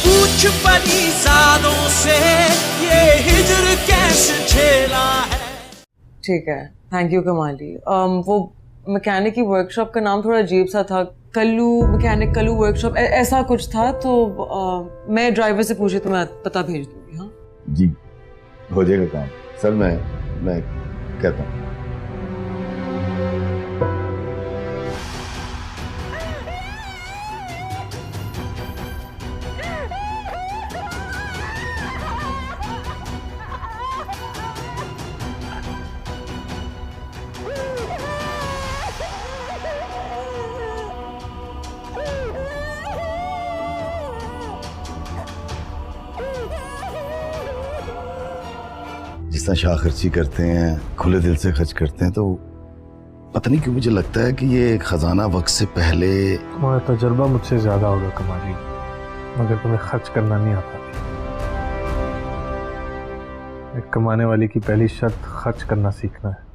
कुछ परिसादों से ये हिजर कैसे झेला है। ठीक है, थैंक यू कमाली। वो मैकेनिक की वर्कशॉप का नाम थोड़ा अजीब सा था, कल्लू मैकेनिक, कल्लू वर्कशॉप ऐसा कुछ था। तो मैं ड्राइवर से पूछे तो मैं पता भेज दूंगी। हाँ जी, हो जाएगा काम सर। मैं कहता हूँ। जिस तरह शाह खर्ची करते हैं, खुले दिल से खर्च करते हैं, तो पता नहीं क्यों मुझे लगता है कि ये खजाना वक्त से पहले। तुम्हारा तजुर्बा मुझसे ज्यादा होगा कमाली, मगर तुम्हें खर्च करना नहीं आता। एक कमाने वाले की पहली शर्त खर्च करना सीखना है।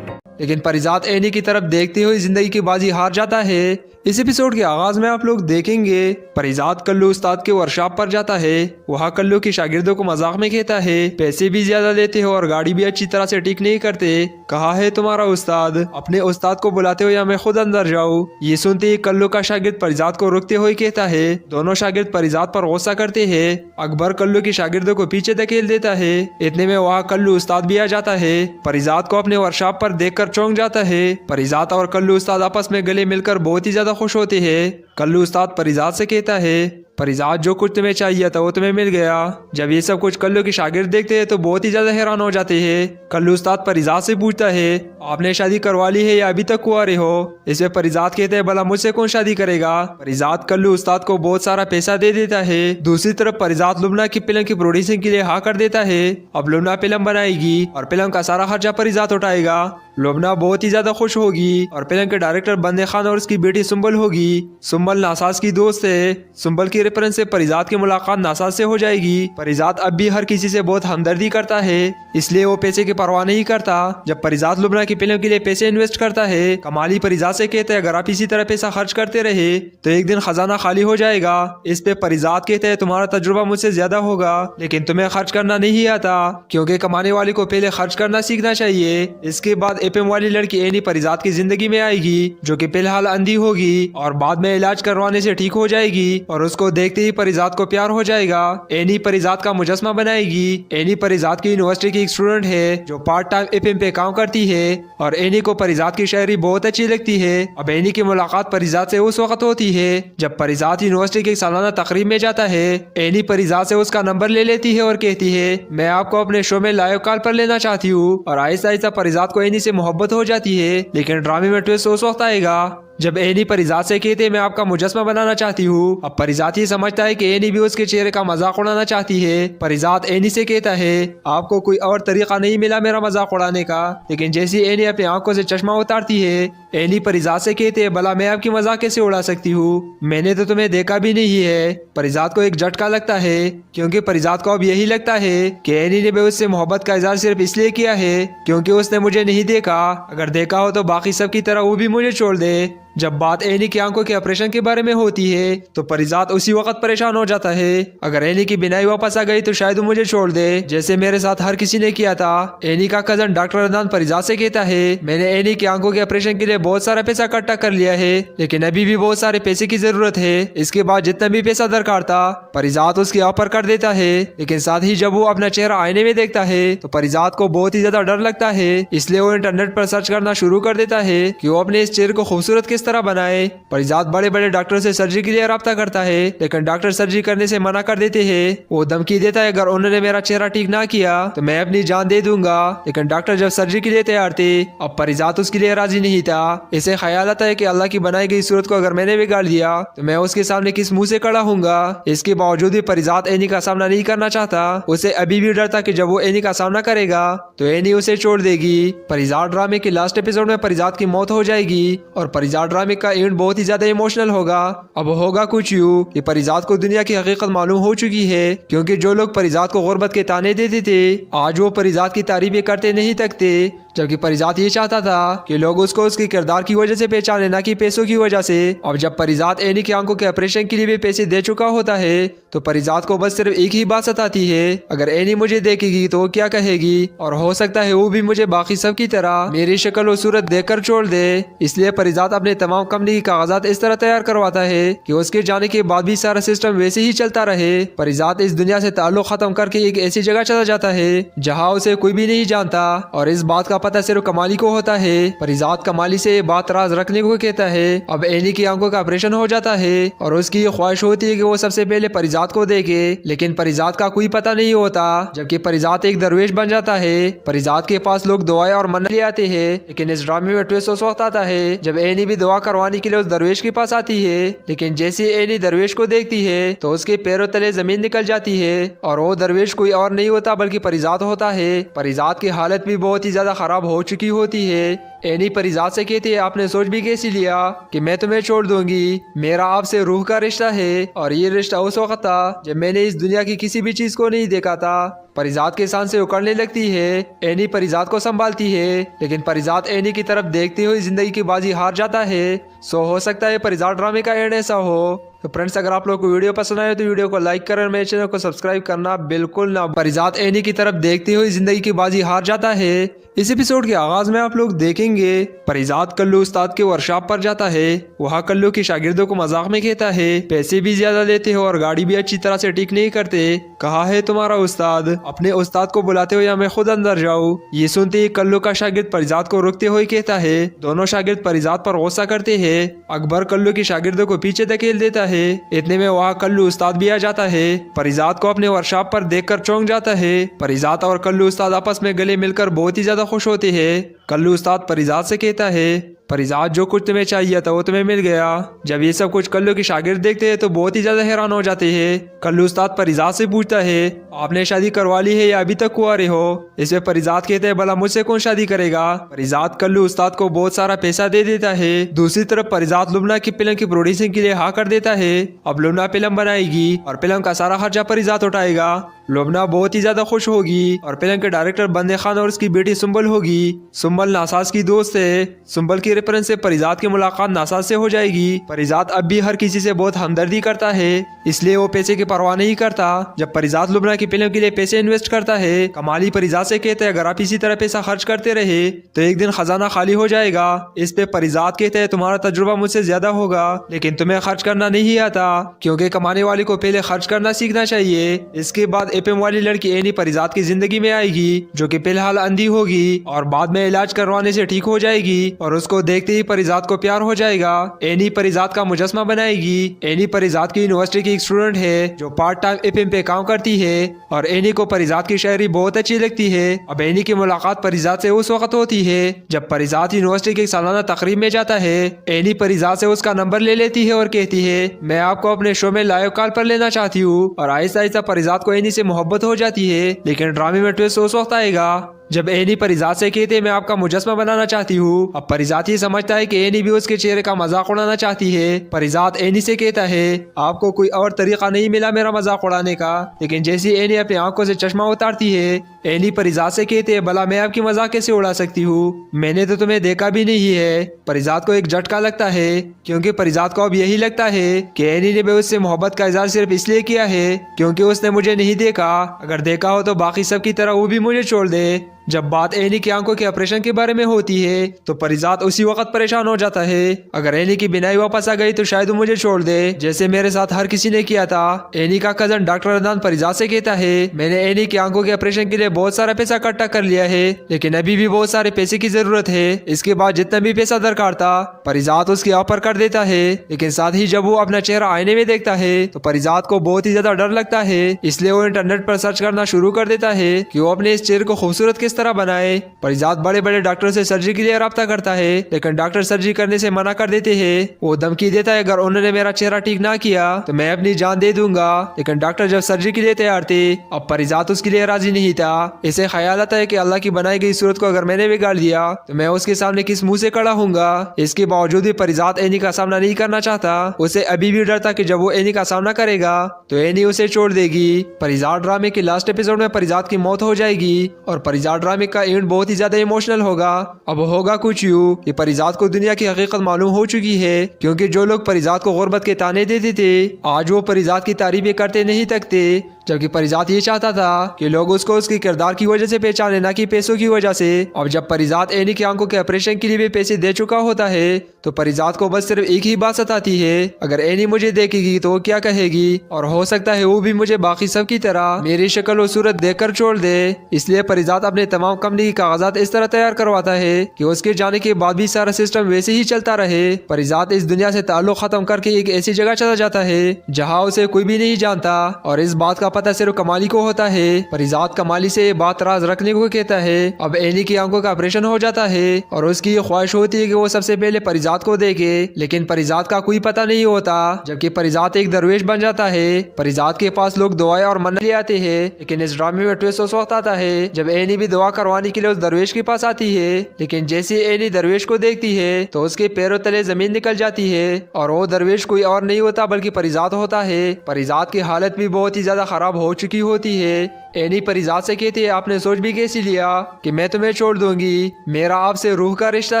लेकिन परिजात एनी की तरफ देखते हुए जिंदगी की बाजी हार जाता है। इस एपिसोड के आगाज में आप लोग देखेंगे परिजात कल्लू उस्ताद के वर्कशॉप पर जाता है। वहाँ कल्लू के शागिर्दों को मजाक में कहता है, पैसे भी ज्यादा लेते हो और गाड़ी भी अच्छी तरह से ठीक नहीं करते। कहा है तुम्हारा उस्ताद, अपने उस्ताद को बुलाते हो या मैं खुद अंदर जाऊँ। ये सुनते ही कल्लू का शागिर्द परिजात को रोकते हुए कहता है। दोनों शागिर्द परिजात पर गुस्सा करते हैं। अकबर कल्लू के शागिर्दों को पीछे धकेल देता है। इतने में वहाँ कल्लू उस्ताद भी आ जाता है। परिजात को अपने वर्कशॉप पर देखकर चौंक जाता है। परिजात और कल्लू उस्ताद आपस में गले मिलकर बहुत ही ज्यादा खुश होते हैं। कल्लू उस्ताद परिजात से कहता है, परिजात जो कुछ तुम्हें चाहिए था वो तुम्हें मिल गया। जब ये सब कुछ कल्लू के शागिर्द देखते हैं तो बहुत ही ज्यादा हैरान हो जाते हैं। कल्लू उस्ताद परिजात से पूछता है, आपने शादी करवा ली है या अभी तक कुंवारे हो। इसमें परिजात कहते हैं, भला मुझसे कौन शादी करेगा। परिजात कल्लू उस्ताद को बहुत सारा पैसा दे देता है। दूसरी तरफ परिजात लुबना की फिल्म की प्रोड्यूसिंग के लिए हाँ कर देता है। अब लुबना फिल्म बनाएगी और फिल्म का सारा खर्चा परिजात उठाएगा। लुबना बहुत ही ज्यादा खुश होगी और फिल्म के डायरेक्टर बंदे खान और उसकी बेटी सुंबल होगी। सुंबल नासाज की दोस्त है। सुंबल की रेफरेंस से परिजात की मुलाकात नासाज से हो जाएगी। परिजात अब भी हर किसी से बहुत हमदर्दी करता है, इसलिए वो पैसे की परवाह नहीं करता। जब परिजात लुबना की फिल्म के लिए पैसे इन्वेस्ट करता है, कमाली परिजात से कहते हैं, अगर आप इसी तरह पैसा खर्च करते रहे तो एक दिन खजाना खाली हो जाएगा। इस पे परिजात कहते हैं, तुम्हारा तजुर्बा मुझसे ज्यादा होगा लेकिन तुम्हें खर्च करना नहीं आता, क्योंकि कमाने वाले को पहले खर्च करना सीखना चाहिए। इसके बाद एपीएम वाली लड़की एनी परिजात की जिंदगी में आएगी, जो कि फिलहाल अंधी होगी और बाद में इलाज करवाने से ठीक हो जाएगी और उसको देखते ही परिजात को प्यार हो जाएगा। एनी परिजात का मुजस्मा बनाएगी। एनी परिजात की यूनिवर्सिटी की एक स्टूडेंट है जो पार्ट टाइम एफएम पे काम करती है और एनी को परिजात की शायरी बहुत अच्छी लगती है। अब एनी की मुलाकात परिजात से उस वक्त होती है जब परिजात यूनिवर्सिटी की सालाना तकरीब में जाता है। एनी परिजात से उसका नंबर ले लेती है और कहती है, मैं आपको अपने शो में लाइव कॉल पर लेना चाहती हूँ। और आहिस्ता आहिस्ता परिजात को एनी से मोहब्बत हो जाती है। लेकिन ड्रामे में ट्विस्ट उस वक्त आएगा जब एनी परिजात से कहते मैं आपका मुजस्मा बनाना चाहती हूँ। अब परिजात ही समझता है कि एनी भी उसके चेहरे का मजाक उड़ाना चाहती है। परिजात एनी से कहता है, आपको कोई और तरीका नहीं मिला मेरा मजाक उड़ाने का। लेकिन जैसी एनी अपनी आंखों से चश्मा उतारती है, एनी परिजात से कहते हैं, भला मैं आपकी मजाक कैसे उड़ा सकती हूँ, मैंने तो तुम्हें देखा भी नहीं है। परिजात को एक झटका लगता है, क्योंकि परिजात को अब यही लगता है कि एनी ने भी उससे मोहब्बत का इजहार सिर्फ इसलिए किया है क्योंकि उसने मुझे नहीं देखा। अगर देखा हो तो बाकी सब की तरह वो भी मुझे छोड़ दे। जब बात एनी की आंखों के ऑपरेशन के बारे में होती है तो परिजात उसी वक्त परेशान हो जाता है। अगर एनी की बिनाई वापस आ गई तो शायद वो मुझे छोड़ दे, जैसे मेरे साथ हर किसी ने किया था। एनी का कजन डॉक्टर अदनान परिजात से कहता है, मैंने एनी की आंखों के ऑपरेशन के लिए बहुत सारा पैसा इकट्ठा कर लिया है, लेकिन अभी भी बहुत सारे पैसे की जरूरत है। इसके बाद जितना भी पैसा दरकार था परिजात उसकी ऑफर कर देता है। लेकिन साथ ही जब वो अपना चेहरा आईने में देखता है तो परिजात को बहुत ही ज्यादा डर लगता है, इसलिए वो इंटरनेट पर सर्च करना शुरू कर देता है कि वो अपने इस चेहरे को खूबसूरत इस तरह बनाए। परिजात बड़े बड़े डॉक्टर से सर्जरी के लिए रब्ता करता है, लेकिन डॉक्टर सर्जरी करने से मना कर देते हैं। वो धमकी देता है अगर उन्होंने मेरा चेहरा ठीक ना किया तो मैं अपनी जान दे दूंगा। लेकिन डॉक्टर जब सर्जरी के लिए तैयार थे, अब परिजात उसके लिए राजी नहीं था। इसे ख्याल आता है कि अल्लाह की बनाई गई सूरत को अगर मैंने बिगाड़ दिया तो मैं उसके सामने किस मुंह से खड़ा हूँगा। इसके बावजूद भी परिजात एनी का सामना नहीं करना चाहता। उसे अभी भी डर था कि जब वो एनी का सामना करेगा तो एनी उसे छोड़ देगी। परिजात ड्रामे के लास्ट एपिसोड में परिजात की मौत हो जाएगी और परिजात ड्रामे का एंड बहुत ही ज्यादा इमोशनल होगा। अब होगा कुछ यूं कि परिजात को दुनिया की हकीकत मालूम हो चुकी है, क्योंकि जो लोग परिजात को गुर्बत के ताने देते थे आज वो परिजात की तारीफें करते नहीं थकते। जबकि परिजात ये चाहता था कि लोग उसको उसके किरदार की वजह से पहचाने, ना कि पैसों की वजह से। अब जब परिजात एनी की आंखों के ऑपरेशन के लिए भी पैसे दे चुका होता है तो परिजात को बस सिर्फ एक ही बात सताती है, अगर एनी मुझे देखेगी तो वो क्या कहेगी, और हो सकता है वो भी मुझे बाकी सब की तरह मेरी शक्ल और सूरत देखकर छोड़ दे। इसलिए परिजात अपने तमाम कंपनी के कागजात इस तरह तैयार करवाता है कि उसके जाने के बाद भी सारा सिस्टम वैसे ही चलता रहे। परिजात इस दुनिया से ताल्लुक खत्म करके एक ऐसी जगह चला जाता है जहाँ उसे कोई भी नहीं जानता, और इस बात का पता सिर्फ कमाली को होता है। परिजात कमाली से ये बात राज रखने को कहता है। अब एनी की आंखों का ऑपरेशन हो जाता है और उसकी ये ख्वाहिश होती है कि वो सबसे पहले परिजात को देखे, लेकिन परिजात का कोई पता नहीं होता। जबकि परिजात एक दरवेश बन जाता है। परिजात के पास लोग दुआएं और मन्नत ले आते हैं, लेकिन इस ड्रामे में ट्विस्ट उस वक्त आता है जब एनी भी दुआ करवाने के लिए उस दरवेश के पास आती है। लेकिन जैसे एनी दरवेश को देखती है तो उसके पैरों तले जमीन निकल जाती है और वो दरवेश कोई और नहीं होता बल्कि परिजात होता है। परिजात की हालत भी बहुत ही ज्यादा खराब हो चुकी होती है। एनी परिजात से कहती है आपने सोच भी कैसे लिया कि मैं तुम्हें छोड़ दूंगी, मेरा आपसे रूह का रिश्ता है और ये रिश्ता उस वक्त था जब मैंने इस दुनिया की किसी भी चीज को नहीं देखा था। परिजात के सांसें उकड़ने लगती है। एनी परिजात को संभालती है, लेकिन परिजात एनी की तरफ देखते हुए जिंदगी की बाजी हार जाता है। सो हो सकता है परिजात ड्रामे का एंड ऐसा हो। तो फ्रेंड्स, अगर आप लोग को वीडियो पसंद आए तो वीडियो को लाइक करें, मेरे चैनल को सब्सक्राइब करना बिल्कुल ना। परिजात एनी की तरफ देखते हुए जिंदगी की बाजी हार जाता है। इस एपिसोड के आगाज में आप लोग देखेंगे परिजात कल्लू उस्ताद के वर्कशॉप पर जाता है। वहाँ कल्लू के शागिर्दों को मजाक में कहता है पैसे भी ज्यादा लेते हो और गाड़ी भी अच्छी तरह से ठीक नहीं करते, कहा है तुम्हारा उस्ताद। अपने उस्ताद को बुलाते हुए या मैं खुद अंदर जाऊँ। ये सुनते ही कल्लू का शागिर्द परिजात को रोकते हुए कहता है। दोनों शागिर्द परिजात पर गुस्सा करते हैं। अकबर कल्लू के शागिर्दों को पीछे धकेल देता है। इतने में वहाँ कल्लू उस्ताद भी आ जाता है। परिजात को अपने वर्कशॉप पर देखकर चौंक जाता है। परिजात और कल्लू उस्ताद आपस में गले मिलकर बहुत ही ज्यादा खुश होते हैं। कल्लू उस्ताद परिजात से कहता है परिजात जो कुछ तुम्हें चाहिए था वो तुम्हें मिल गया। जब ये सब कुछ कल्लू के शागिर्द देखते हैं तो बहुत ही ज्यादा हैरान हो जाते हैं। कल्लू उस्ताद परिजात से पूछता है आपने शादी करवा ली है या अभी तक कुंवारे हो। इसमें परिजात कहते हैं भला मुझसे कौन शादी करेगा। परिजात कल्लू उस्ताद को बहुत सारा पैसा दे देता है। दूसरी तरफ परिजात लुमना की फिल्म की प्रोड्यूसिंग के लिए हाँ कर देता है। अब लुमना फिल्म बनाएगी और फिल्म का सारा खर्चा परिजात उठाएगा। लुमना बहुत ही ज्यादा खुश होगी और फिल्म के डायरेक्टर बंदे खान और उसकी बेटी सुंबल होगी। सुंबल नासाज की दोस्त है। सुंबल की रेफरेंस से परिजात की मुलाकात नासाज से हो जाएगी। परिजात अब भी हर किसी से बहुत हमदर्दी करता है, इसलिए वो पैसे की परवाह नहीं करता। जब परिजात लुमना की फिल्म के लिए पैसे इन्वेस्ट करता है, कमाली परिजात से कहते हैं अगर आप इसी तरह पैसा खर्च करते रहे तो एक दिन खजाना खाली हो जाएगा। इस पे परिजात कहते हैं तुम्हारा तजुर्बा मुझसे ज्यादा होगा, लेकिन तुम्हें खर्च करना नहीं आता, क्योंकि कमाने वाले को पहले खर्च करना सीखना चाहिए। इसके बाद एपीएम वाली लड़की एनी परिजात की जिंदगी में आएगी, जो कि फिलहाल अंधी होगी और बाद में इलाज करवाने से ठीक हो जाएगी और उसको देखते ही परिजात को प्यार हो जाएगा। एनी परिजात का मुजस्मा बनाएगी। एनी परिजात की यूनिवर्सिटी की एक स्टूडेंट है जो पार्ट टाइम एफएम पे काम करती है और एनी को परिजात की शायरी बहुत अच्छी लगती है। अब एनी की मुलाकात परिजात से उस वक्त होती है जब परिजात यूनिवर्सिटी की सालाना तकरीब में जाता है। एनी परिजात से उसका नंबर ले लेती है और कहती है मैं आपको अपने शो में लाइव कॉल पर लेना चाहती हूँ। और आहिस्ता आहिस्ता परिजात को एनी से मोहब्बत हो जाती है। लेकिन ड्रामे में ट्विस्ट उस वक्त आएगा जब एनी परिजात से कहते हैं मैं आपका मुजस्मा बनाना चाहती हूँ। अब परिजात ये समझता है कि एनी भी उसके चेहरे का मजाक उड़ाना चाहती है। परिजात एनी से कहता है आपको कोई और तरीका नहीं मिला मेरा मजाक उड़ाने का। लेकिन जैसी एनी अपनी आंखों से चश्मा उतारती है, एनी परिजात से कहते हैं भला मैं आपकी मजाक कैसे उड़ा सकती हूँ, मैंने तो तुम्हें देखा भी नहीं है। परिजात को एक झटका लगता है, क्योंकि परिजात को अब यही लगता है कि एनी ने भी उससे मोहब्बत का इजहार सिर्फ इसलिए किया है क्योंकि उसने मुझे नहीं देखा। अगर देखा हो तो बाकी सब की तरह वो भी मुझे छोड़ दे। जब बात एनी की आंखों के ऑपरेशन के बारे में होती है तो परिजात उसी वक्त परेशान हो जाता है। अगर एनी की बिनाई वापस आ गई तो शायद वो मुझे छोड़ दे, जैसे मेरे साथ हर किसी ने किया था। एनी का कजन डॉक्टर अदनान परिजात से कहता है, मैंने एनी की आंखों के ऑपरेशन के लिए बहुत सारा पैसा इकट्ठा कर लिया है, लेकिन अभी भी बहुत सारे पैसे की जरूरत है। इसके बाद जितना भी पैसा दरकार था परिजात उसके ऑफर कर देता है, लेकिन साथ ही जब वो अपना चेहरा आईने में देखता है तो परिजात को बहुत ही ज्यादा डर लगता है। इसलिए वो इंटरनेट पर सर्च करना शुरू कर देता है कि वो अपने इस चेहरे को खूबसूरत किस तरह बनाए। परिजात बड़े बड़े डॉक्टरों से सर्जरी के लिए राब्ता करता है, लेकिन डॉक्टर सर्जरी करने से मना कर देते हैं। वो धमकी देता है, अगर उन्होंने मेरा चेहरा ठीक ना किया तो मैं अपनी जान दे दूंगा। लेकिन डॉक्टर जब सर्जरी के लिए तैयार थे, अब परिजात उसके लिए राजी नहीं था। इसे ख्याल आता है कि अल्लाह की बनाई गई सूरत को अगर मैंने बिगाड़ दिया तो मैं उसके सामने किस मुंह से खड़ा हूँगा। इसके बावजूद भी परिजात एनी का सामना नहीं करना चाहता। उसे अभी भी डर था कि जब वो एनी का सामना करेगा तो एनी उसे छोड़ देगी। परिजात ड्रामे के लास्ट एपिसोड में परिजात की मौत हो जाएगी और परिजात ड्रामे का एंड बहुत ही ज्यादा इमोशनल होगा। अब होगा कुछ यूं कि परिजात को दुनिया की हकीकत मालूम हो चुकी है, क्योंकि जो लोग परिजात को गुर्बत के ताने देते थे आज वो परिजात की तारीफें करते नहीं थकते। जबकि परिजात ये चाहता था कि लोग उसको उसके किरदार की वजह से पहचाने, ना कि पैसों की वजह से। अब जब परिजात एनी की आंखों के ऑपरेशन के लिए भी पैसे दे चुका होता है तो परिजात को बस सिर्फ एक ही बात सताती है, अगर एनी मुझे देखेगी तो वो क्या कहेगी, और हो सकता है वो भी मुझे बाकी सब की तरह मेरी शक्ल और सूरत देखकर छोड़ दे। इसलिए परिजात अपने तमाम कंपनी के कागजात इस तरह तैयार करवाता है कि उसके जाने के बाद भी सारा सिस्टम वैसे ही चलता रहे। परिजात इस दुनिया से ताल्लुक खत्म करके एक ऐसी जगह चला जाता है जहाँ उसे कोई भी नहीं जानता, और इस बात का पता सिर्फ कमाली को होता है। परिजात कमाली से ये बात राज रखने को कहता है। अब एनी की आंखों का ऑपरेशन हो जाता है और उसकी ये ख्वाहिश होती है कि वो सबसे पहले परिजात को देखे, लेकिन परिजात का कोई पता नहीं होता। जबकि परिजात एक दरवेश बन जाता है। परिजात के पास लोग दुआएं और मन्नत ले आते हैं, लेकिन इस ड्रामे में ट्विस्ट उस वक्त आता है जब एनी भी दुआ करवाने के लिए उस दरवेश के पास आती है। लेकिन जैसे एनी दरवेश को देखती है तो उसके पैरों तले जमीन निकल जाती है और वो दरवेश कोई और नहीं होता बल्कि परिजात होता है। परिजात की हालत भी बहुत ही ज्यादा खराब हो चुकी होती है। एनी परिजात से कहती है, आपने सोच भी कैसी लिया कि मैं तुम्हें छोड़ दूंगी, मेरा आपसे रूह का रिश्ता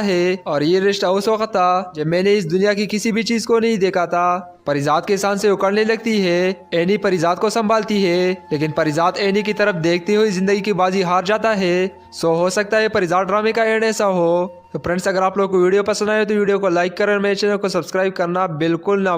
है और ये रिश्ता उस वक्त था जब मैंने इस दुनिया की किसी भी चीज को नहीं देखा था। परिजात के सांस से उकड़ने लगती है। एनी परिजात को संभालती है, लेकिन परिजात एनी की तरफ देखते हुए जिंदगी की बाजी हार जाता है। सो हो सकता है परिजात ड्रामे का एंड ऐसा हो। तो फ्रेंड्स, अगर आप लोग को वीडियो पसंद आए तो वीडियो को लाइक करें और मेरे चैनल को सब्सक्राइब करना बिल्कुल ना।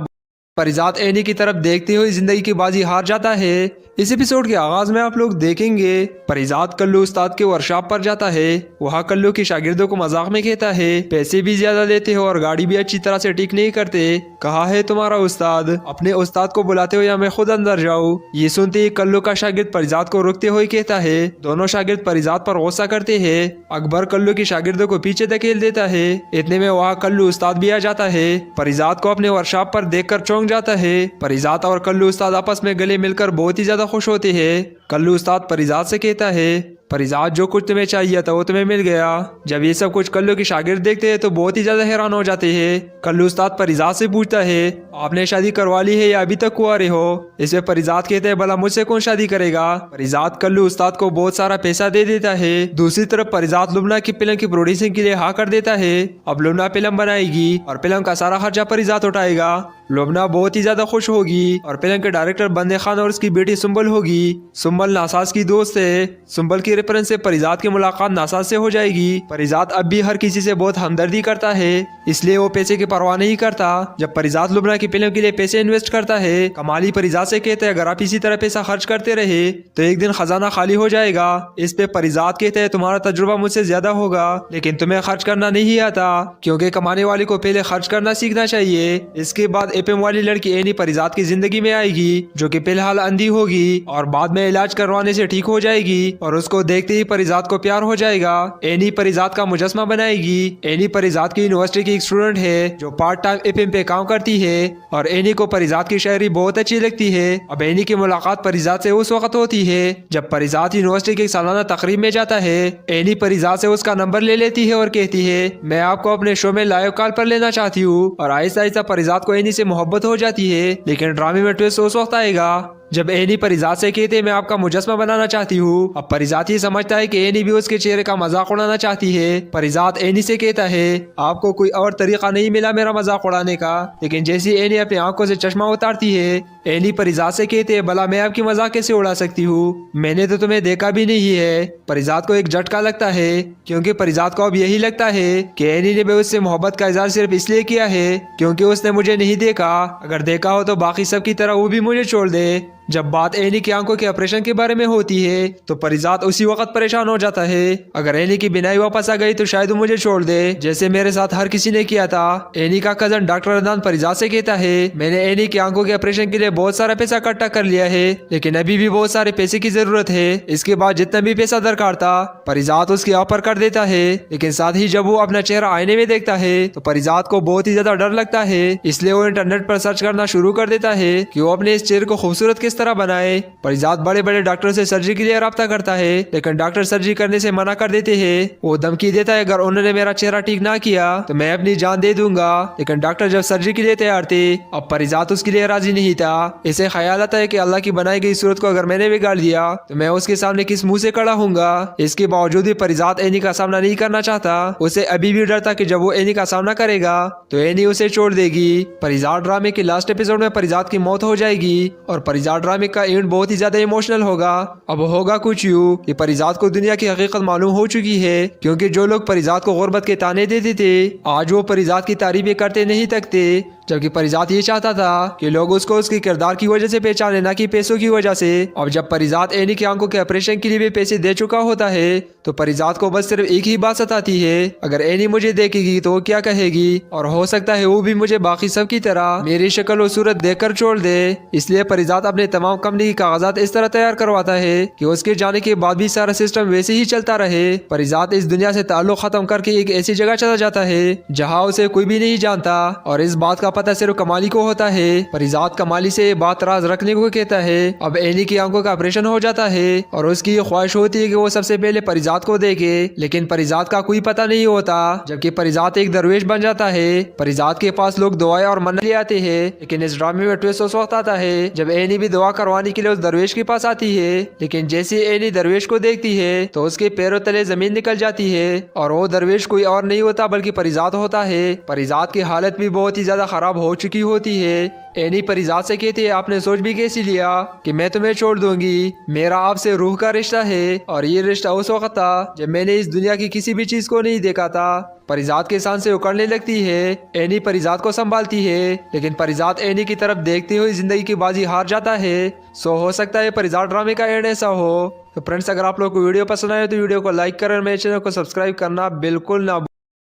परिजात एनी की तरफ देखते हुए जिंदगी की बाजी हार जाता है। इस एपिसोड के आगाज में आप लोग देखेंगे परिजात कल्लू उस्ताद के वर्कशॉप पर जाता है। वहाँ कल्लू के शागिर्दों को मजाक में कहता है, पैसे भी ज्यादा लेते हो और गाड़ी भी अच्छी तरह से ठीक नहीं करते, कहा है तुम्हारा उस्ताद। अपने उस्ताद को बुलाते हो या मैं खुद अंदर जाऊँ। ये सुनते ही कल्लू का शागिर्द परिजात को रुकते हुए कहता है। दोनों शागिर्द परिजात पर गुस्सा करते हैं। अकबर कल्लू के शागिर्दों को पीछे धकेल देता है। इतने में वहाँ कल्लू उस्ताद भी आ जाता है। परिजात को अपने वर्कशॉप पर देखकर चौंक जाता है। परिजात और कल्लू उस्ताद आपस में गले मिलकर बहुत ही ज्यादा खुश होते हैं। कल्लू उस्ताद परिजात से कहता है, परिजात जो कुछ तुम्हें चाहिए था वो तुम्हें मिल गया। जब ये सब कुछ कल्लू के शागिर्द देखते हैं तो बहुत ही ज्यादा हैरान हो जाते हैं। कल्लू उस्ताद परिजात से पूछता है, आपने शादी करवा ली है या अभी तक कुंवारे हो। इसमें परिजात कहते हैं, भला मुझसे कौन शादी करेगा। परिजात कल्लू उस्ताद को बहुत सारा पैसा दे देता है। दूसरी तरफ परिजात लुमना की फिल्म की प्रोड्यूसिंग के लिए हाँ कर देता है। अब लुमना फिल्म बनाएगी और फिल्म का सारा खर्चा परिजात उठाएगा। लुमना बहुत ही ज्यादा खुश होगी और फिल्म के डायरेक्टर बंदे खान और उसकी बेटी सुंबल होगी। सुंबल नासाज की दोस्त है। सुंबल की रेफरेंस से परिजात की मुलाकात नासाज से हो जाएगी। परिजात अब भी हर किसी से बहुत हमदर्दी करता है, इसलिए वो पैसे की परवाह नहीं करता। जब परिजात लुमना की फिल्म के लिए पैसे इन्वेस्ट करता है, कमाली परिजात से कहते हैं, अगर आप इसी तरह पैसा खर्च करते रहे तो एक दिन खजाना खाली हो जाएगा। इस पे परिजात कहते हैं, तुम्हारा तजुर्बा मुझसे ज्यादा होगा लेकिन तुम्हें खर्च करना नहीं आता, क्योंकि कमाने वाले को पहले खर्च करना सीखना चाहिए। इसके बाद एपीएम वाली लड़की एनी परिजात की जिंदगी में आएगी, जो कि फिलहाल अंधी होगी और बाद में इलाज करवाने से ठीक हो जाएगी और उसको देखते ही परिजात को प्यार हो जाएगा। एनी परिजात का मुजस्मा बनाएगी। एनी परिजात की यूनिवर्सिटी की एक स्टूडेंट है जो पार्ट टाइम एफएम पे काम करती है और एनी को परिजात की शायरी बहुत अच्छी लगती है। अब एनी की मुलाकात परिजात से उस वक्त होती है जब परिजात यूनिवर्सिटी की सालाना तकरीब में जाता है। एनी परिजात से उसका नंबर ले लेती है और कहती है, मैं आपको अपने शो में लाइव कॉल पर लेना चाहती हूँ। और आहिस्ता आहिस्ता परिजात को एनी से मोहब्बत हो जाती है। लेकिन ड्रामे में ट्विस्ट उस वक्त आएगा जब एनी परिजात से कहते मैं आपका मुजस्मा बनाना चाहती हूँ। अब परिजात ये समझता है कि एनी भी उसके चेहरे का मजाक उड़ाना चाहती है। परिजात एनी से कहता है आपको कोई और तरीका नहीं मिला मेरा मजाक उड़ाने का। लेकिन जैसी एनी अपनी आंखों से चश्मा उतारती है, एनी परिजात से कहते हैं भला मैं आपकी मजाक कैसे उड़ा सकती हूँ, मैंने तो तुम्हें देखा भी नहीं है। परिजात को एक झटका लगता है क्योंकि परिजात को अब यही लगता है कि एनी ने भी उससे मोहब्बत का इजहार सिर्फ इसलिए किया है क्योंकि उसने मुझे नहीं देखा। अगर देखा हो तो बाकी सब की तरह वो भी मुझे छोड़ दे। जब बात एनी की आंखों के ऑपरेशन के बारे में होती है तो परिजात उसी वक्त परेशान हो जाता है। अगर एनी की बिनाई वापस आ गई तो शायद वो मुझे छोड़ दे जैसे मेरे साथ हर किसी ने किया था। एनी का कजन डॉक्टर अदनान परिजात से कहता है मैंने एनी की आंखों के ऑपरेशन के लिए बहुत सारा पैसा इकट्ठा कर लिया है, लेकिन अभी भी बहुत सारे पैसे की जरूरत है। इसके बाद जितना भी पैसा दरकार था परिजात उसकी ऑफर कर देता है। लेकिन साथ ही जब वो अपना चेहरा आईने में देखता है तो परिजात को बहुत ही ज्यादा डर लगता है। इसलिए वो इंटरनेट पर सर्च करना शुरू कर देता है कि वो अपने इस चेहरे को खूबसूरत किस तरह बनाए। परिजात बड़े बड़े डॉक्टरों से सर्जरी के लिए राब्ता करता है, लेकिन डॉक्टर सर्जरी करने से मना कर देते हैं। वो धमकी देता है अगर उन्होंने मेरा चेहरा ठीक ना किया तो मैं अपनी जान दे दूंगा। लेकिन डॉक्टर जब सर्जरी के लिए तैयार थे अब परिजात उसके लिए राजी नहीं था। इसे ख्याल आता है कि अल्लाह की बनाई गई सूरत को अगर मैंने बिगाड़ दिया तो मैं उसके सामने किस मुंह से खड़ा हूँगा। इसके बावजूद भी परिजात एनी का सामना नहीं करना चाहता। उसे अभी भी डर था कि जब वो एनी का सामना करेगा तो एनी उसे छोड़ देगी। परिजात ड्रामे के लास्ट एपिसोड में परिजात की मौत हो जाएगी और परिजात ड्रामे का एंड बहुत ही ज्यादा इमोशनल होगा। अब होगा कुछ यूं कि परिजात को दुनिया की हकीकत मालूम हो चुकी है क्योंकि जो लोग परिजात को गुर्बत के ताने देते थे आज वो परिजात की तारीफें करते नहीं थकते। जबकि परिजात ये चाहता था कि लोग उसको उसके किरदार की वजह से पहचाने, ना कि पैसों की वजह से। अब जब परिजात एनी की आंखों के ऑपरेशन के लिए भी पैसे दे चुका होता है तो परिजात को बस सिर्फ एक ही बात सताती है, अगर एनी मुझे देखेगी तो वो क्या कहेगी, और हो सकता है वो भी मुझे बाकी सब की तरह मेरी शक्ल और सूरत देखकर छोड़ दे। इसलिए परिजात अपने तमाम कंपनी के कागजात इस तरह तैयार करवाता है कि उसके जाने के बाद भी सारा सिस्टम वैसे ही चलता रहे। परिजात इस दुनिया से ताल्लुक खत्म करके एक ऐसी जगह चला जाता है जहाँ उसे कोई भी नहीं जानता और इस बात का पता सिर्फ कमाली को होता है। परिजात कमाली से ये बात राज रखने को कहता है। अब एनी की आंखों का ऑपरेशन हो जाता है और उसकी ये ख्वाहिश होती है कि वो सबसे पहले परिजात को देखे, लेकिन परिजात का कोई पता नहीं होता। जबकि परिजात एक दरवेश बन जाता है। परिजात के पास लोग दुआएं और मन्नत ले आते हैं, लेकिन इस ड्रामे में ट्विस्ट उस वक्त आता है जब एनी भी दुआ करवाने के लिए उस दरवेश के पास आती है। लेकिन जैसे एनी दरवेश को देखती है तो उसके पैरों तले जमीन निकल जाती है और वो दरवेश कोई और नहीं होता बल्कि परिजात होता है। परिजात की हालत भी बहुत ही ज्यादा खराब हो चुकी होती है। एनी परिजात से कहती है आपने सोच भी कैसी लिया कि मैं तुम्हें छोड़ दूंगी, मेरा आपसे रूह का रिश्ता है और ये रिश्ता उस वक्त था जब मैंने इस दुनिया की किसी भी चीज को नहीं देखा था। परिजात के सांस से उकड़ने लगती है। एनी परिजात को संभालती है, लेकिन परिजात एनी की तरफ देखते हुए जिंदगी की बाजी हार जाता है। सो हो सकता है परिजात ड्रामे का एंड ऐसा हो। तो फ्रेंड्स, अगर आप लोग को वीडियो पसंद आए तो वीडियो को लाइक करें और मेरे चैनल को सब्सक्राइब करना बिल्कुल ना।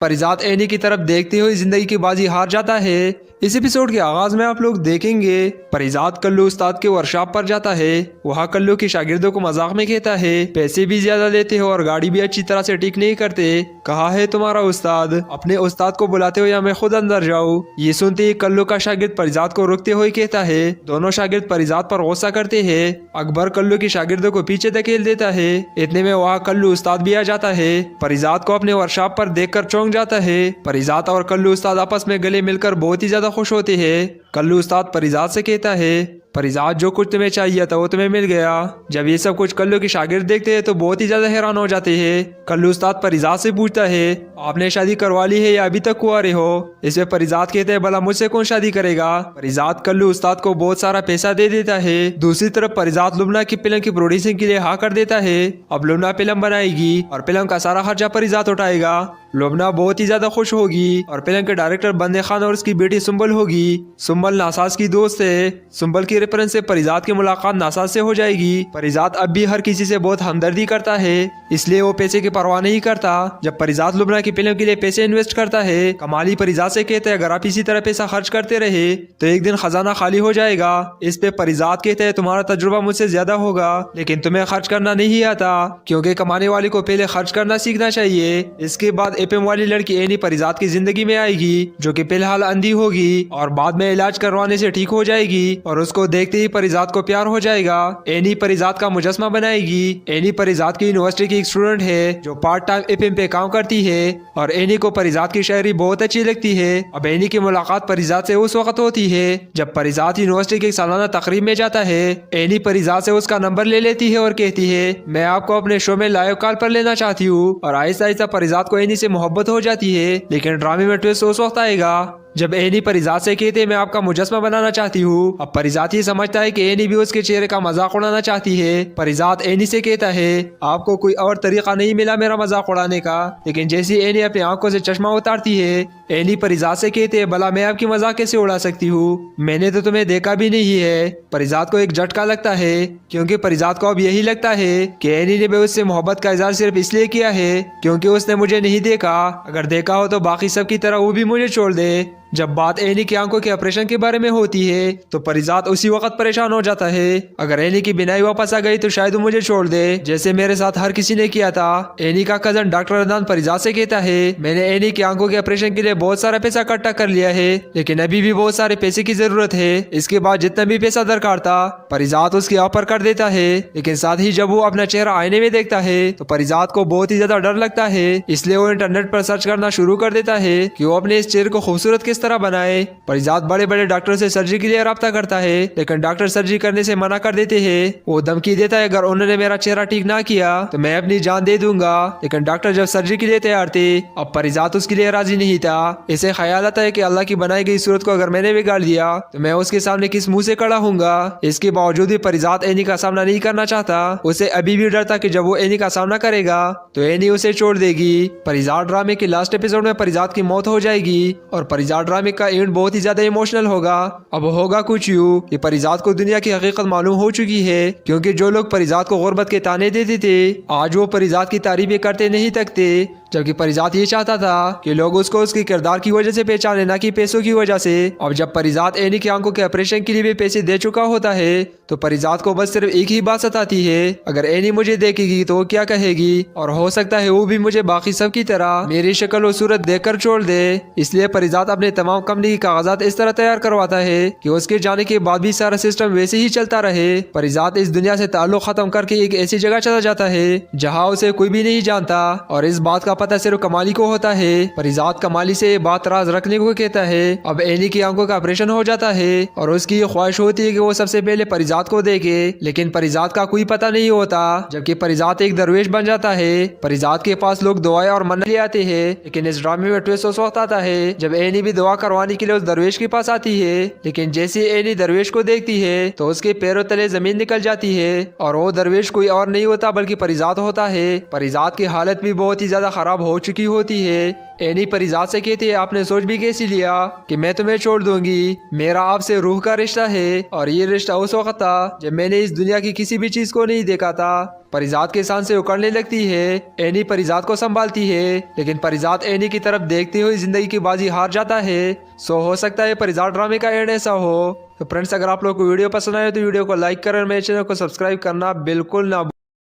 परिजात एनी की तरफ देखते हुए जिंदगी की बाजी हार जाता है। इस एपिसोड के आगाज में आप लोग देखेंगे परिजात कल्लू उस्ताद के वर्कशॉप पर जाता है। वहाँ कल्लू के शागिर्दों को मजाक में कहता है पैसे भी ज्यादा लेते हो और गाड़ी भी अच्छी तरह से ठीक नहीं करते, कहा है तुम्हारा उस्ताद। अपने उस्ताद को बुलाते हो या मैं खुद अंदर जाऊँ। ये सुनते ही कल्लू का शागिर्द परिजात को रुकते हुए कहता है। दोनों शागिर्द परिजात पर गुस्सा करते हैं। अकबर कल्लू के शागिर्दों को पीछे धकेल देता है। इतने में वहाँ कल्लू उस्ताद भी आ जाता है। परिजात को अपने वर्कशॉप पर देखकर चौंक जाता है। परिजात और कल्लू उस्ताद आपस में गले मिलकर बहुत ही ज्यादा खुश होते हैं। कल्लू उस्ताद परिजात से कहता है परिजात जो कुछ तुम्हें चाहिए था वो तुम्हें मिल गया। जब ये सब कुछ कल्लू के शागिर्द देखते हैं तो बहुत ही ज्यादा हैरान हो जाते हैं। कल्लू उस्ताद परिजात से पूछता है आपने शादी करवा ली है या अभी तक कुंवारे हो। इसमें परिजात कहते हैं भला मुझसे कौन शादी करेगा। परिजात कल्लू उस्ताद को बहुत सारा पैसा दे देता है। दूसरी तरफ परिजात लुमना की फिल्म की प्रोड्यूसिंग के लिए हाँ कर देता है। अब लुमना फिल्म बनाएगी और फिल्म का सारा खर्चा परिजात उठाएगा। लुमना बहुत ही ज्यादा खुश होगी और फिल्म के डायरेक्टर बंदे खान और उसकी बेटी सुंबल होगी। सुंबल नासाज की दोस्त है। सुंबल की रेफरेंस से परिजात की मुलाकात नासाज से हो जाएगी। परिजात अब भी हर किसी से बहुत हमदर्दी करता है, इसलिए वो पैसे की परवाह नहीं करता। जब परिजात लुमना की फिल्म के लिए पैसे इन्वेस्ट करता है, कमाली परिजात से कहते हैं अगर आप इसी तरह पैसा खर्च करते रहे तो एक दिन खजाना खाली हो जाएगा। इस पे परिजात कहते हैं तुम्हारा तजुर्बा मुझसे ज्यादा होगा, लेकिन तुम्हें खर्च करना नहीं आता, क्योंकि कमाने वाले को पहले खर्च करना सीखना चाहिए। इसके बाद एपीएम वाली लड़की एनी परिजात की जिंदगी में आएगी, जो कि फिलहाल अंधी होगी और बाद में इलाज करवाने से ठीक हो जाएगी और उसको देखते ही परिजात को प्यार हो जाएगा। एनी परिजात का मुजस्मा बनाएगी। एनी परिजात की यूनिवर्सिटी की एक स्टूडेंट है जो पार्ट टाइम एफएम पे काम करती है और एनी को परिजात की शायरी बहुत अच्छी लगती है। अब एनी की मुलाकात परिजात से उस वक्त होती है जब परिजात यूनिवर्सिटी की सालाना तकरीब में जाता है। एनी परिजात से उसका नंबर ले लेती है और कहती है मैं आपको अपने शो में लाइव कॉल पर लेना चाहती हूँ। और आहिस्ता आहिस्ता परिजात को एनी से मोहब्बत हो जाती है। लेकिन ड्रामे में ट्विस्ट उस वक्त आएगा जब एनी परिजात से कहते मैं आपका मुजस्मा बनाना चाहती हूँ। अब परिजात ये समझता है कि एनी भी उसके चेहरे का मजाक उड़ाना चाहती है। परिजात एनी से कहता है आपको कोई और तरीका नहीं मिला मेरा मजाक उड़ाने का। लेकिन जैसी एनी अपनी आंखों से चश्मा उतारती है एनी परिजात से कहते हैं भला मैं आपकी मजाक कैसे उड़ा सकती हूँ, मैंने तो तुम्हें देखा भी नहीं है। परिजात को एक झटका लगता है क्योंकि परिजात को अब यही लगता है कि एनी ने भी उससे मोहब्बत का इजहार सिर्फ इसलिए किया है क्योंकि उसने मुझे नहीं देखा। अगर देखा हो तो बाकी सब की तरह वो भी मुझे छोड़ दे। जब बात एनी की आंखों के ऑपरेशन के बारे में होती है तो परिजात उसी वक्त परेशान हो जाता है। अगर एनी की बिनाई वापस आ गई तो शायद वो मुझे छोड़ दे जैसे मेरे साथ हर किसी ने किया था। एनी का कजन डॉक्टर अदनान परिजात से कहता है मैंने एनी की आंखों के ऑपरेशन के लिए बहुत सारा पैसा इकट्ठा कर लिया है लेकिन अभी भी बहुत सारे पैसे की जरूरत है। इसके बाद जितना भी पैसा दरकार था परिजात उसकी ऑफर कर देता है। लेकिन साथ ही जब वो अपना चेहरा आईने में देखता है तो परिजात को बहुत ही ज्यादा डर लगता है। इसलिए वो इंटरनेट पर सर्च करना शुरू कर देता है कि वो अपने इस चेहरे को खूबसूरत किस तरह बनाए। परिजात बड़े बड़े डॉक्टर से सर्जरी के लिए राब्ता करता है लेकिन डॉक्टर सर्जरी करने से मना कर देते हैं। वो धमकी देता है अगर उन्होंने मेरा चेहरा ठीक ना किया तो मैं अपनी जान दे दूंगा। लेकिन डॉक्टर जब सर्जरी के लिए तैयार थे अब परिजात उसके लिए राजी नहीं था। इसे ख्याल आता है कि अल्लाह की बनाई गई सूरत को अगर मैंने बिगाड़ दिया तो मैं उसके सामने किस मुंह से खड़ा हूँगा। इसके बावजूद भी परिजात एनी का सामना नहीं करना चाहता। उसे अभी भी डर था कि जब वो एनी का सामना करेगा तो एनी उसे छोड़ देगी। परिजात ड्रामे के लास्ट एपिसोड में परिजात की मौत हो जाएगी और परिजात ड्रामे का एंड बहुत ही ज्यादा इमोशनल होगा। अब होगा कुछ यूं कि परिजात को दुनिया की हकीकत मालूम हो चुकी है क्योंकि जो लोग परिजात को गुर्बत के ताने देते थे आज वो परिजात की तारीफें करते नहीं थकते। जबकि परिजात ये चाहता था कि लोग उसको उसके किरदार की वजह से पहचाने ना कि पैसों की वजह से। अब जब परिजात एनी की आंखों के ऑपरेशन के लिए भी पैसे दे चुका होता है तो परिजात को बस सिर्फ एक ही बात सताती है अगर एनी मुझे देखेगी तो वो क्या कहेगी और हो सकता है वो भी मुझे बाकी सब की तरह मेरी शक्ल और सूरत देखकर छोड़ दे। इसलिए परिजात अपने तमाम कंपनी के कागजात इस तरह तैयार करवाता है कि उसके जाने के बाद भी सारा सिस्टम वैसे ही चलता रहे। परिजात इस दुनिया से ताल्लुक खत्म करके एक ऐसी जगह चला जाता है जहाँ उसे कोई भी नहीं जानता और इस बात का पता सिर्फ कमाली को होता है। परिजात कमाली से ये बात राज रखने को कहता है। अब एनी की आंखों का ऑपरेशन हो जाता है और उसकी ये ख्वाहिश होती है कि वो सबसे पहले परिजात को देखे लेकिन परिजात का कोई पता नहीं होता। जबकि परिजात एक दरवेश बन जाता है। परिजात के पास लोग दुआएं और मन्नत ले आते हैं लेकिन इस ड्रामे में ट्विस्ट उस वक्त आता है जब एनी भी दुआ करवाने के लिए उस दरवेश के पास आती है। लेकिन जैसे एनी दरवेश को देखती है तो उसके पैरों तले जमीन निकल जाती है और वो दरवेश कोई और नहीं होता बल्कि परिजात होता है। परिजात की हालत भी बहुत ही ज्यादा खराब हो चुकी होती है। एनी परिजात से कहती है आपने सोच भी कैसी लिया कि मैं तुम्हें छोड़ दूंगी। मेरा आपसे रूह का रिश्ता है और ये रिश्ता उस वक्त था जब मैंने इस दुनिया की किसी भी चीज को नहीं देखा था। परिजात के सांसें उकड़ने लगती है। एनी परिजात को संभालती है लेकिन परिजात एनी की तरफ देखते हुए जिंदगी की बाजी हार जाता है। सो हो सकता है परिजात ड्रामे का एंड ऐसा हो। तो फ्रेंड्स अगर आप लोग को वीडियो पसंद आए तो वीडियो को लाइक करें और मेरे चैनल को सब्सक्राइब करना बिल्कुल ना।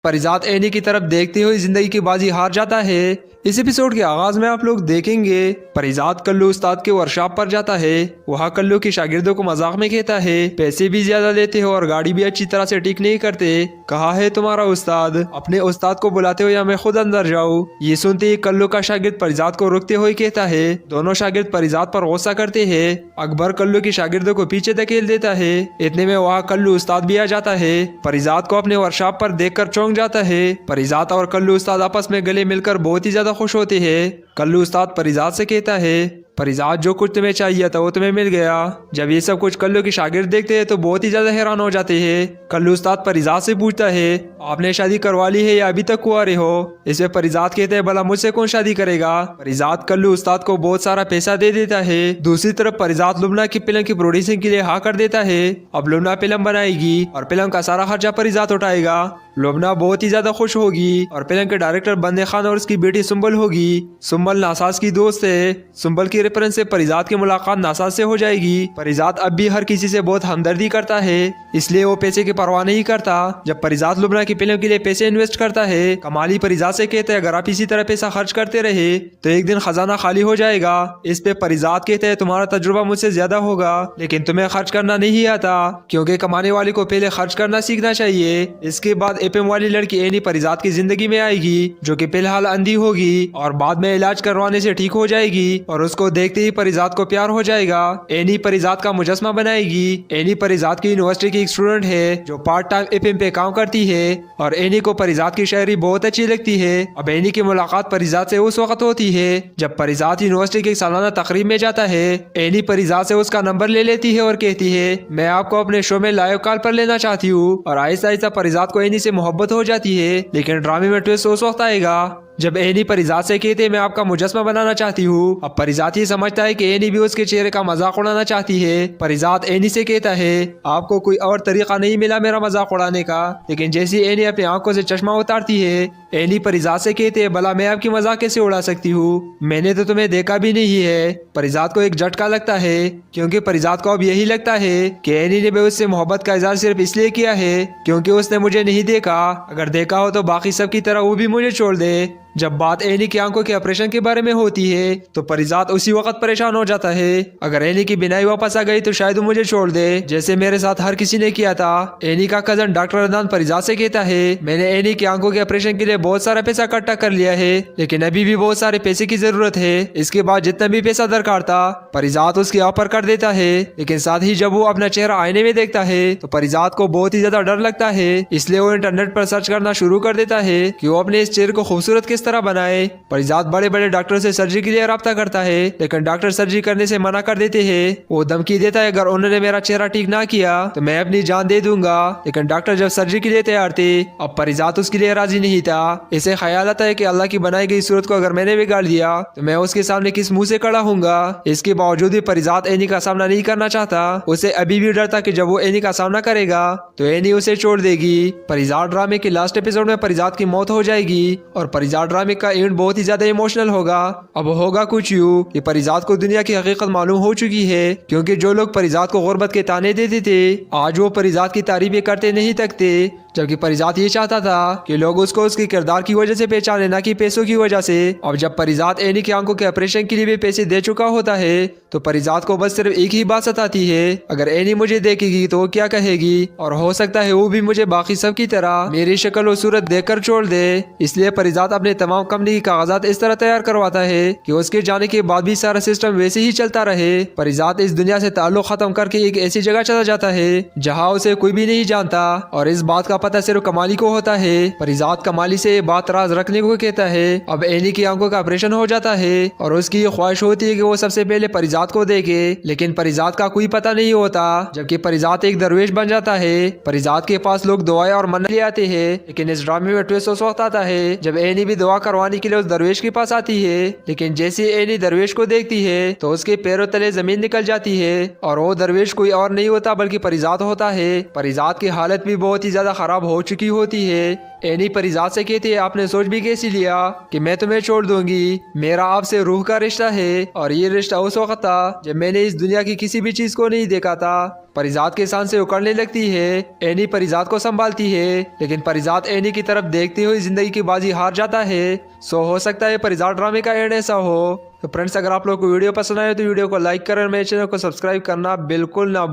परिजात एनी की तरफ देखते हुए जिंदगी की बाजी हार जाता है। इस एपिसोड के आगाज में आप लोग देखेंगे परिजात कल्लू उस्ताद के वर्कशॉप पर जाता है। वहाँ कल्लू के शागिर्दों को मजाक में कहता है पैसे भी ज्यादा लेते हो और गाड़ी भी अच्छी तरह से ठीक नहीं करते। कहा है तुम्हारा उस्ताद, अपने उस्ताद को बुलाते हो या मैं खुद अंदर जाऊँ। ये सुनते ही कल्लू का शागिर्द परिजात को रोकते हुए कहता है। दोनों शागिर्द परिजात पर गुस्सा करते हैं। अकबर कल्लू के शागिर्दों को पीछे धकेल देता है। इतने में वहाँ कल्लू उस्ताद भी आ जाता है। परिजात को अपने वर्कशॉप पर देखकर चौंक जाता है। परिजात और कल्लू उस्ताद आपस में गले मिलकर बहुत ही ज्यादा खुश होते हैं। कल्लू उस्ताद परिजात से कहता है परिजात जो कुछ तुम्हें चाहिए था वो तुम्हें मिल गया। जब ये सब कुछ कल्लू के शागिर्द देखते हैं तो बहुत ही ज्यादा हैरान हो जाते हैं। कल्लू उस्ताद परिजात से पूछता है आपने शादी करवा ली है या अभी तक कुंवारे हो। इसे परिजात कहते हैं भला मुझसे कौन शादी करेगा। परिजात कल्लू उस्ताद को बहुत सारा पैसा दे देता है। दूसरी तरफ परिजात लुमना की फिल्म की प्रोड्यूसिंग के लिए हाँ कर देता है। अब लुमना फिल्म बनाएगी और फिल्म का सारा खर्चा परिजात उठाएगा। लुबना बहुत ही ज्यादा खुश होगी और फिल्म के डायरेक्टर बंदे खान और उसकी बेटी सुंबल होगी। सुंबल नासाज की दोस्त है। सुंबल की रेफरेंस से परिजात की मुलाकात नासाज से हो जाएगी। परिजात अब भी हर किसी से बहुत हमदर्दी करता है, इसलिए वो पैसे की परवाह नहीं करता। जब परिजात लुबना की फिल्म के लिए पैसे इन्वेस्ट करता है, कमाली परिजात से कहते हैं अगर आप इसी तरह पैसा खर्च करते रहे तो एक दिन खजाना खाली हो जाएगा। इस पे परिजात कहते हैं तुम्हारा तजुर्बा मुझसे ज्यादा होगा, लेकिन तुम्हें खर्च करना नहीं आता, क्योंकि कमाने वाले को पहले खर्च करना सीखना चाहिए। इसके बाद एपीएम वाली लड़की एनी परिजात की जिंदगी में आएगी, जो कि फिलहाल अंधी होगी और बाद में इलाज करवाने से ठीक हो जाएगी और उसको देखते ही परिजात को प्यार हो जाएगा। एनी परिजात का मुजस्मा बनाएगी। एनी परिजात की यूनिवर्सिटी की एक स्टूडेंट है जो पार्ट टाइम एपीएम पे काम करती है और एनी को परिजात की शायरी बहुत अच्छी लगती है। अब एनी की मुलाकात परिजात से उस वक्त होती है जब परिजात यूनिवर्सिटी की सालाना तकरीब में जाता है। एनी परिजात से उसका नंबर ले लेती है और कहती है मैं आपको अपने शो में लाइव कॉल पर लेना चाहती हूँ और आहिस्ता आहिस्ता परिजात को एनी से मोहब्बत हो जाती है। लेकिन ड्रामे में ट्विस्ट उस वक्त आएगा जब एनी परिजात से कहते मैं आपका मुजस्मा बनाना चाहती हूँ। अब परिजात ये समझता है कि एनी भी उसके चेहरे का मजाक उड़ाना चाहती है। परिजात एनी से कहता है आपको कोई और तरीका नहीं मिला मेरा मजाक उड़ाने का, लेकिन जैसी एनी अपनी आंखों से चश्मा उतारती है, एनी परिजात से कहते हैं भला मैं आपकी मजाक कैसे उड़ा सकती हूँ, मैंने तो तुम्हें देखा भी नहीं है। परिजात को एक झटका लगता है, क्योंकि परिजात को अब यही लगता है कि एनी ने भी उससे मोहब्बत का इजहार सिर्फ इसलिए किया है क्योंकि उसने मुझे नहीं देखा। अगर देखा हो तो बाकी सब की तरह वो भी मुझे छोड़ दे। जब बात एनी की आंखों के ऑपरेशन के बारे में होती है तो परिजात उसी वक्त परेशान हो जाता है। अगर एनी की बिनाई वापस आ गई तो शायद वो मुझे छोड़ दे, जैसे मेरे साथ हर किसी ने किया था। एनी का कजन डॉक्टर अदनान परिजात से कहता है मैंने एनी की आंखों के ऑपरेशन के लिए बहुत सारा पैसा इकट्ठा कर लिया है, लेकिन अभी भी बहुत सारे पैसे की जरूरत है। इसके बाद जितना भी पैसा दरकार था परिजात उसकी ऑफर कर देता है, लेकिन साथ ही जब वो अपना चेहरा आईने में देखता है तो परिजात को बहुत ही ज्यादा डर लगता है। इसलिए वो इंटरनेट पर सर्च करना शुरू कर देता है कि वो अपने इस चेहरे को खूबसूरत किस तरह बनाए। परिजात बड़े बड़े डॉक्टरों से सर्जरी के लिए राब्ता करता है, लेकिन डॉक्टर सर्जरी करने से मना कर देते हैं। वो धमकी देता है अगर उन्होंने मेरा चेहरा ठीक ना किया तो मैं अपनी जान दे दूंगा। लेकिन डॉक्टर जब सर्जरी के लिए तैयार थे, अब परिजात उसके लिए राजी नहीं था। इसे ख्याल आता है कि अल्लाह की बनाई गई सूरत को अगर मैंने बिगाड़ दिया तो मैं उसके सामने किस मुंह से खड़ा हूँगा। इसके बावजूद भी परिजात एनी का सामना नहीं करना चाहता। उसे अभी भी डर था कि जब वो एनी का सामना करेगा तो एनी उसे छोड़ देगी। परिजात ड्रामे के लास्ट एपिसोड में परिजात की मौत हो जाएगी और परिजात ड्रामे का एंड बहुत ही ज्यादा इमोशनल होगा। अब होगा कुछ यूं कि परिजात को दुनिया की हकीकत मालूम हो चुकी है, क्योंकि जो लोग परिजात को गुर्बत के ताने देते थे आज वो परिजात की तारीफें करते नहीं थकते। जबकि परिजात ये चाहता था कि लोग उसको उसके किरदार की वजह से पहचाने, ना कि पैसों की वजह से। अब जब परिजात एनी की आंखों के ऑपरेशन के लिए भी पैसे दे चुका होता है तो परिजात को बस सिर्फ एक ही बात सताती है, अगर एनी मुझे देखेगी तो वो क्या कहेगी, और हो सकता है वो भी मुझे बाकी सब की तरह मेरी शक्ल और सूरत देखकर छोड़ दे। इसलिए परिजात अपने तमाम कंपनी के कागजात इस तरह तैयार करवाता है कि उसके जाने के बाद भी सारा सिस्टम वैसे ही चलता रहे। परिजात इस दुनिया से ताल्लुक खत्म करके एक ऐसी जगह चला जाता है जहाँ उसे कोई भी नहीं जानता, और इस बात का पता सिर्फ कमाली को होता है। परिजात कमाली से ये बात राज रखने को कहता है। अब एनी की आंखों का ऑपरेशन हो जाता है और उसकी ये ख्वाहिश होती है कि वो सबसे पहले परिजात को देखे, लेकिन परिजात का कोई पता नहीं होता। जबकि परिजात एक दरवेश बन जाता है। परिजात के पास लोग दुआएं और मन्नत ले आते हैं, लेकिन इस ड्रामे में ट्विस्ट उस वक्त आता है जब एनी भी दुआ करवाने के लिए उस दरवेश के पास आती है। लेकिन जैसे एनी दरवेश को देखती है तो उसके पैरों तले जमीन निकल जाती है और वो दरवेश कोई और नहीं होता बल्कि परिजात होता है। परिजात की हालत भी बहुत ही ज्यादा खराब हो चुकी होती है। एनी परिजात से कहती है आपने सोच भी कैसी लिया कि मैं तुम्हें छोड़ दूंगी, मेरा आपसे रूह का रिश्ता है और ये रिश्ता उस वक्त था जब मैंने इस दुनिया की किसी भी चीज को नहीं देखा था। परिजात के सांसें उकड़ने लगती है। एनी परिजात को संभालती है, लेकिन परिजात एनी की तरफ देखते हुए जिंदगी की बाजी हार जाता है। सो हो सकता है परिजात ड्रामे का एंड ऐसा हो। तो फ्रेंड्स, अगर आप लोग को वीडियो पसंद आए तो वीडियो को लाइक करें, मेरे चैनल को सब्सक्राइब करना बिल्कुल ना।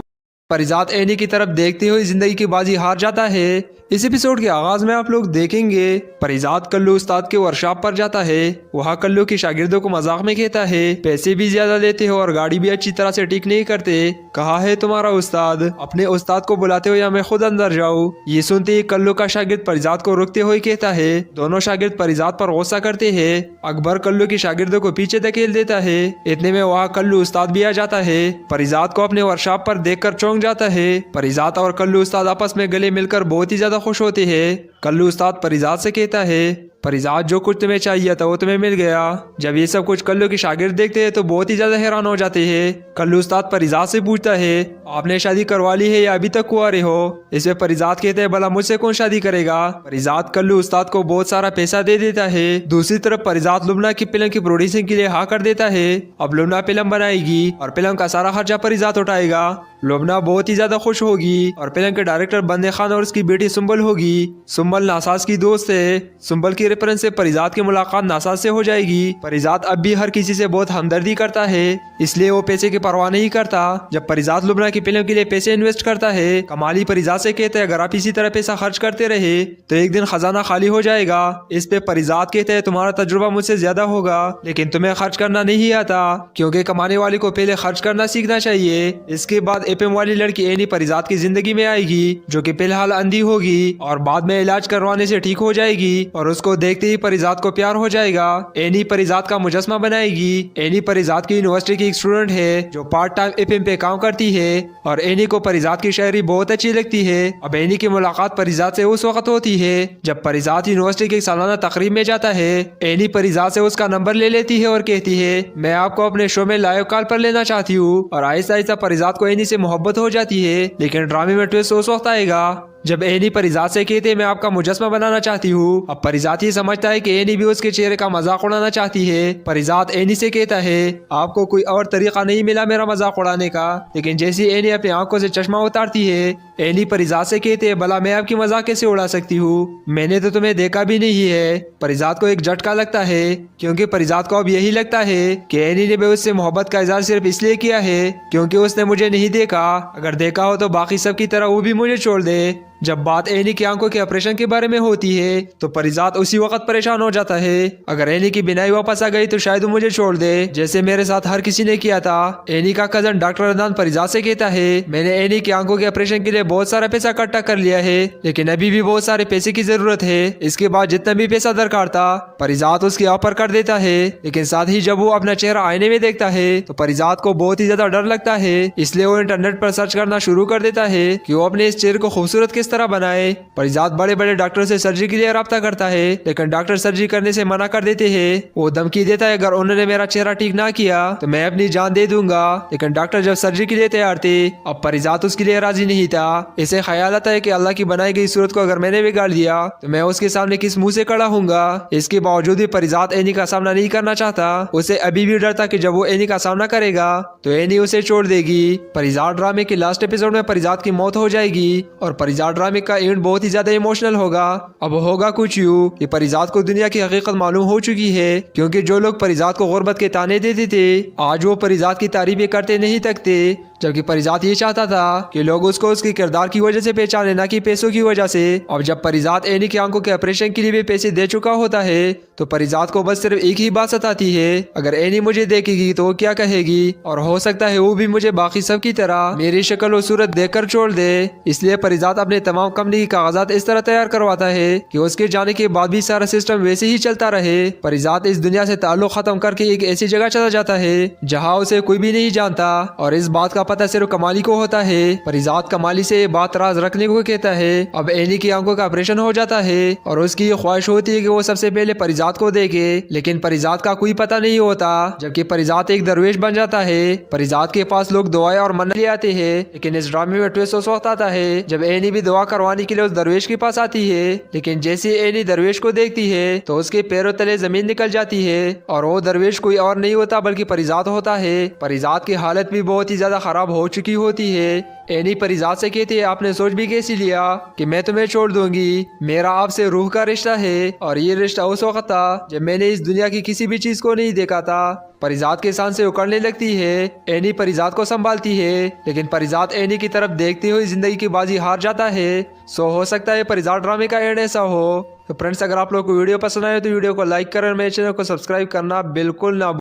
परिजात एनी की तरफ देखते हुए जिंदगी की बाजी हार जाता है। इस एपिसोड के आगाज में आप लोग देखेंगे परिजात कल्लू उस्ताद के वर्कशॉप पर जाता है। वहाँ कल्लू के शागिर्दों को मजाक में कहता है पैसे भी ज्यादा लेते हो और गाड़ी भी अच्छी तरह से ठीक नहीं करते, कहा है तुम्हारा उस्ताद। अपने उस्ताद को बुलाते हो या मैं खुद अंदर जाऊँ। ये सुनते ही कल्लू का शागिर्द परिजात को रोकते हुए कहता है। दोनों शागिर्द परिजात पर गुस्सा करते हैं। अकबर कल्लू के शागिर्दों को पीछे धकेल देता है। इतने में वहाँ कल्लू उस्ताद भी आ जाता है। परिजात को अपने वर्कशॉप पर देखकर चौंक जाता है। परिजात और कल्लू उस्ताद आपस में गले मिलकर बहुत ही ज्यादा खुश होते हैं। कल्लू उस्ताद परिजात से कहता है परिजात जो कुछ तुम्हें चाहिए था वो तुम्हें मिल गया। जब ये सब कुछ कल्लू के शागिर्द देखते हैं तो बहुत ही ज्यादा हैरान हो जाते हैं। कल्लू उस्ताद परिजात से पूछता है आपने शादी करवा ली है या अभी तक कुंवारे हो। इसमें परिजात कहते हैं भला मुझसे कौन शादी करेगा। परिजात कल्लू उस्ताद को बहुत सारा पैसा दे देता है। दूसरी तरफ परिजात लुबना की फिल्म की प्रोड्यूसिंग के लिए हाँ कर देता है। अब लुबना फिल्म बनाएगी और फिल्म का सारा खर्चा परिजात उठाएगा। लुबना बहुत ही ज्यादा खुश होगी और फिल्म के डायरेक्टर बंदे खान और उसकी बेटी सुंबल होगी। सुंबल नासाज की दोस्त है। सुंबल की रेफरेंस से परिजात की मुलाकात नासाज से हो जाएगी। परिजात अब भी हर किसी से बहुत हमदर्दी करता है, इसलिए वो पैसे की परवाह नहीं करता। जब परिजात लुबना की फिल्म के लिए पैसे इन्वेस्ट करता है, कमाली परिजात से कहते हैं अगर आप इसी तरह पैसा खर्च करते रहे तो एक दिन खजाना खाली हो जाएगा। इस पे परिजात कहते हैं तुम्हारा तजुर्बा मुझसे ज्यादा होगा लेकिन तुम्हें खर्च करना नहीं आता, क्योंकि कमाने वाले को पहले खर्च करना सीखना चाहिए। इसके बाद एफएम वाली लड़की एनी परिजात की जिंदगी में आएगी, जो कि फिलहाल अंधी होगी और बाद में इलाज करवाने से ठीक हो जाएगी और उसको देखते ही परिजात को प्यार हो जाएगा। एनी परिजात का मुजस्मा बनाएगी। एनी परिजात की यूनिवर्सिटी की एक स्टूडेंट है जो पार्ट टाइम एफएम पे काम करती है और एनी को परिजात की शायरी बहुत अच्छी लगती है। अब एनी की मुलाकात परिजात से उस वक्त होती है जब परिजात यूनिवर्सिटी की सालाना तकरीब में जाता है। एनी परिजात से उसका नंबर ले लेती है और कहती है मैं आपको अपने शो में लाइव कॉल पर लेना चाहती हूँ और आहिस्ता आहिस्ता परिजात को एनी से मोहब्बत हो जाती है। लेकिन ड्रामे में ट्विस्ट उस वक्त आएगा जब एनी परिजात से कहते मैं आपका मुजस्मा बनाना चाहती हूँ। अब परिजात ये समझता है कि एनी भी उसके चेहरे का मजाक उड़ाना चाहती है। परिजात एनी से कहता है आपको कोई और तरीका नहीं मिला मेरा मजाक उड़ाने का, लेकिन जैसी एनी अपनी आंखों से चश्मा उतारती है एनी परिजात से कहते हैं भला मैं आपकी मजाक कैसे उड़ा सकती हूँ, मैंने तो तुम्हें देखा भी नहीं है। परिजात को एक झटका लगता है क्योंकि परिजात को अब यही लगता है कि एनी ने भी उससे मोहब्बत का इजहार सिर्फ इसलिए किया है क्योंकि उसने मुझे नहीं देखा। अगर देखा हो तो बाकी सब की तरह वो भी मुझे छोड़ दे। जब बात एनी की आंखों के ऑपरेशन के बारे में होती है तो परिजात उसी वक्त परेशान हो जाता है। अगर एनी की बिनाई वापस आ गई तो शायद वो मुझे छोड़ दे जैसे मेरे साथ हर किसी ने किया था। एनी का कजन डॉक्टर अदनान परिजात से कहता है मैंने एनी की आंखों के ऑपरेशन के लिए बहुत सारा पैसा इकट्ठा कर लिया है लेकिन अभी भी बहुत सारे पैसे की जरूरत है। इसके बाद जितना भी पैसा दरकार था परिजात उसकी ऑफर कर देता है, लेकिन साथ ही जब वो अपना चेहरा आईने में देखता है तो परिजात को बहुत ही ज्यादा डर लगता है। इसलिए वो इंटरनेट पर सर्च करना शुरू कर देता है कि वो अपने इस चेहरे को खूबसूरत किस तरह बनाए। परिजात बड़े बड़े डॉक्टर से सर्जरी के लिए राब्ता करता है लेकिन डॉक्टर सर्जरी करने से मना कर देते हैं। वो धमकी देता है अगर उन्होंने मेरा चेहरा ठीक ना किया तो मैं अपनी जान दे दूंगा। लेकिन डॉक्टर जब सर्जरी के लिए तैयार थे अब परिजात उसके लिए राजी नहीं था। इसे ख्याल आता है कि अल्लाह की बनाई गई सूरत को अगर मैंने बिगाड़ दिया तो मैं उसके सामने किस मुंह से खड़ा हूँगा। इसके बावजूद भी परिजात एनी का सामना नहीं करना चाहता। उसे अभी भी डर था कि जब वो एनी का सामना करेगा तो एनी उसे छोड़ देगी। परिजात ड्रामे के लास्ट एपिसोड में परिजात की मौत हो जाएगी और परिजात ड्रामे का एंड बहुत ही ज्यादा इमोशनल होगा। अब होगा कुछ यूं कि परिजात को दुनिया की हकीकत मालूम हो चुकी है क्योंकि जो लोग परिजात को गुर्बत के ताने देते थे आज वो परिजात की तारीफें करते नहीं थकते, जबकि परिजात ये चाहता था कि लोग उसको उसके किरदार की वजह से पहचाने ना कि पैसों की वजह से। अब जब परिजात एनी की आंखों के ऑपरेशन के लिए भी पैसे दे चुका होता है तो परिजात को बस सिर्फ एक ही बात सताती है अगर एनी मुझे देखेगी तो वो क्या कहेगी और हो सकता है वो भी मुझे बाकी सब की तरह मेरी शक्ल और सूरत देखकर छोड़ दे। इसलिए परिजात अपने तमाम कंपनी के कागजात इस तरह तैयार करवाता है कि उसके जाने के बाद भी सारा सिस्टम वैसे ही चलता रहे। परिजात इस दुनिया से ताल्लुक खत्म करके एक ऐसी जगह चला जाता है जहाँ उसे कोई भी नहीं जानता और इस बात का पता सिर्फ कमाली को होता है। परिजात कमाली से ये बात राज रखने को कहता है। अब एनी की आंखों का ऑपरेशन हो जाता है और उसकी ये ख्वाहिश होती है कि वो सबसे पहले परिजात को देखे, लेकिन परिजात का कोई पता नहीं होता। जबकि परिजात एक दरवेश बन जाता है। परिजात के पास लोग दुआएं और मन्नत ले आते हैं, लेकिन इस ड्रामे में ट्विस्ट उस वक्त आता है जब एनी भी दुआ करवाने के लिए उस दरवेश के पास आती है। लेकिन जैसे एनी दरवेश को देखती है तो उसके पैरों तले जमीन निकल जाती है और वो दरवेश कोई और नहीं होता बल्कि परिजात होता है। परिजात की हालत भी बहुत ही ज्यादा खराब हो चुकी होती है। एनी परिजात से कहती है आपने सोच भी कैसी लिया कि मैं तुम्हें छोड़ दूंगी, मेरा आपसे रूह का रिश्ता है और ये रिश्ता उस वक्त था जब मैंने इस दुनिया की किसी भी चीज को नहीं देखा था। परिजात के सांसें उकड़ने लगती है। एनी परिजात को संभालती है लेकिन परिजात एनी की तरफ देखते हुए जिंदगी की बाजी हार जाता है। सो हो सकता है परिजात ड्रामे का एंड ऐसा हो। तो फ्रेंड्स अगर आप लोग को वीडियो पसंद आए तो वीडियो को लाइक करें, मेरे चैनल को सब्सक्राइब करना बिल्कुल ना